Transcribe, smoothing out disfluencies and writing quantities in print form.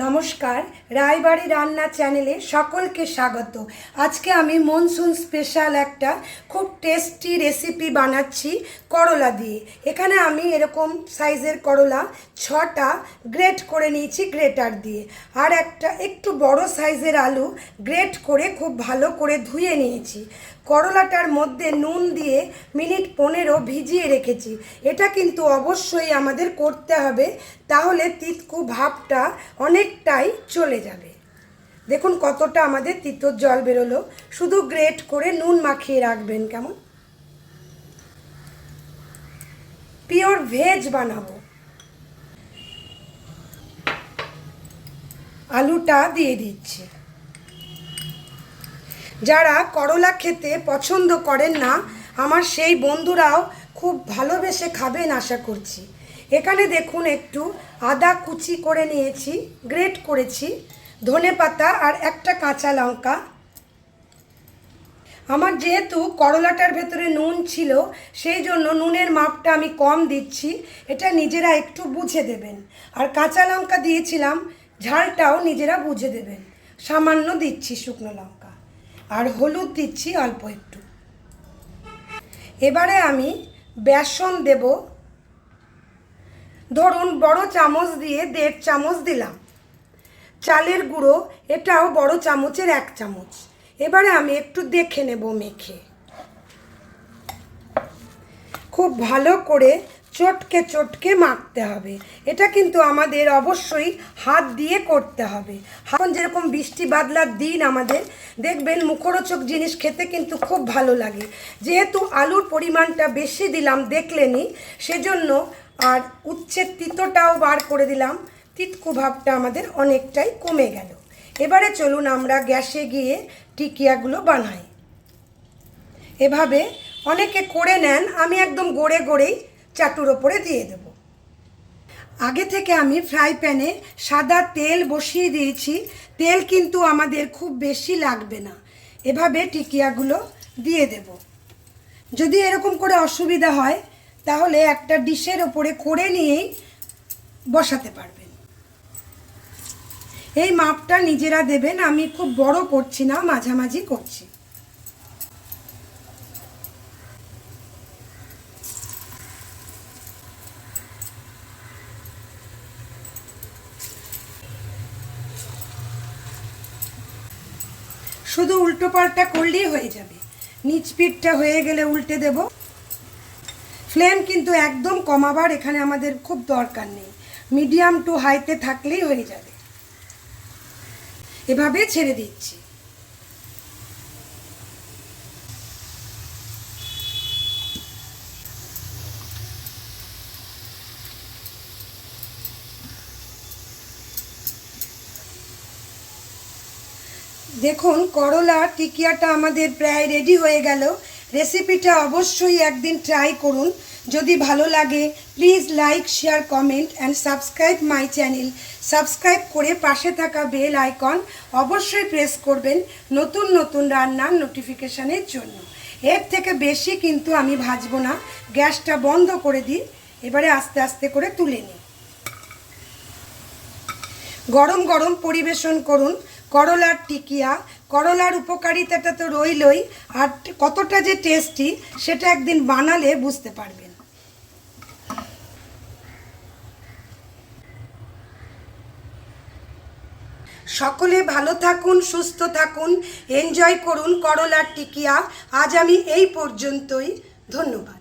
নমস্কার, রায়বাড়ি রান্না চ্যানেলে সকলকে স্বাগত। আজকে আমি মনসুন স্পেশাল একটা খুব টেস্টি রেসিপি বানাচ্ছি করলা দিয়ে। এখানে আমি এরকম সাইজের করলা 6টা গ্রেট করে নিয়েছি গ্রেটার দিয়ে, আর একটা একটু বড় সাইজের আলু গ্রেট করে খুব ভালো করে ধুয়ে নিয়েছি। করলাটার মধ্যে নুন দিয়ে মিনিট 15 ভিজিয়ে রেখেছি। এটা কিন্তু অবশ্যই আমাদের করতে হবে, তাহলে তিতকু ভাবটা অনেকটাই চলে যাবে। দেখুন কতটা আমাদের তিতর জল বেরোলো। শুধু গ্রেট করে নুন মাখিয়ে রাখবেন। কেমন পিওর ভেজ বানাবো। আলুটা দিয়ে দিচ্ছি। যারা করলা খেতে পছন্দ করেন না, আমার সেই বন্ধুরাও খুব ভালোবেসে খাবেন আশা করছি। এখানে দেখুন একটু আদা কুচি করে নিয়েছি, গ্রেট করেছি, ধনেপাতা আর একটা কাঁচা লঙ্কা। আমার যেহেতু করলাটার ভেতরে নুন ছিল, সেই জন্য নুনের মাপটা আমি কম দিচ্ছি, এটা নিজেরা একটু বুঝে দেবেন। আর কাঁচা লঙ্কা দিয়েছিলাম, ঝালটাও নিজেরা বুঝে দেবেন। সামান্য দিচ্ছি শুকনো লঙ্কা, আর হলুদ দিচ্ছি অল্প একটু। এবারে আমি বেসন দেব। ধরুন বড় চামচ দিয়ে 1.5 চামচ দিলাম। চালের গুঁড়ো, এটাও বড় চামচের 1 চামচ। এবারে আমি একটু দেখে নেব মেখে। খুব ভালো করে চটকে চটকে মাখতে হবে। এটা কিন্তু আমাদের অবশ্যই হাত দিয়ে করতে হবে। এখন যেরকম বৃষ্টি বাদলার দিন, আমাদের দেখবেন মুখরোচক জিনিস খেতে কিন্তু খুব ভালো লাগে। যেহেতু আলুর পরিমাণটা বেশি দিলাম দেখলেনই, সেজন্য আর উচ্ছের তিতটাও বার করে দিলাম। তিতকু ভাবটা আমাদের অনেকটাই কমে গেল। এবারে চলুন আমরা গ্যাসে গিয়ে টিকিয়াগুলো বানাই। এভাবে অনেকে করে নেন, আমি একদম গড়ে গড়েই চাটুর ওপরে দিয়ে দেব। আগে থেকে আমি ফ্রাই প্যানে সাদা তেল বসিয়ে দিয়েছি। তেল কিন্তু আমাদের খুব বেশি লাগবে না। এভাবে টিকিয়াগুলো দিয়ে দেব। যদি এরকম করে অসুবিধা হয়, তাহলে একটা ডিশের ওপরে করে নিয়েই বসাতে পারবেন। এই মাপটা নিজেরা দেবেন, আমি খুব বড় করছি না, মাঝামাঝি করছি। শুধু উল্টো পাল্টা করলেই হয়ে যাবে। নিচ পিঠটা হয়ে গেলে উল্টে দেব। ফ্লেম কিন্তু একদম কমাবার এখানে আমাদের খুব দরকার নেই, মিডিয়াম টু হাইতে থাকলেই হয়ে যাবে। এভাবে ছেড়ে দিচ্ছি। দেখুন করলা টিকিয়াটা আমাদের প্রায় রেডি হয়ে গেল। রেসিপিটা অবশ্যই একদিন ট্রাই করুন। যদি ভালো লাগে please like, share, comment and subscribe my channel. Subscribe করে পাশে থাকা বেল আইকন অবশ্যই প্রেস করবেন নতুন নতুন রান্নার নোটিফিকেশানের জন্য। এর থেকে বেশি কিন্তু আমি ভাজবো না, গ্যাসটা বন্ধ করে দিই। এবারে আস্তে আস্তে করে তুলে নিই। গরম গরম পরিবেশন করুন করলার টিকিয়া। করলার উপকারিতাটা তো রইলই, আর কতটা যে টেস্টি সেটা একদিন বানালে বুঝতে পারবেন। সকলে ভালো থাকুন, সুস্থ থাকুন, এনজয় করুন করলার টিকিয়া। আজ আমি এই পর্যন্তই। ধন্যবাদ।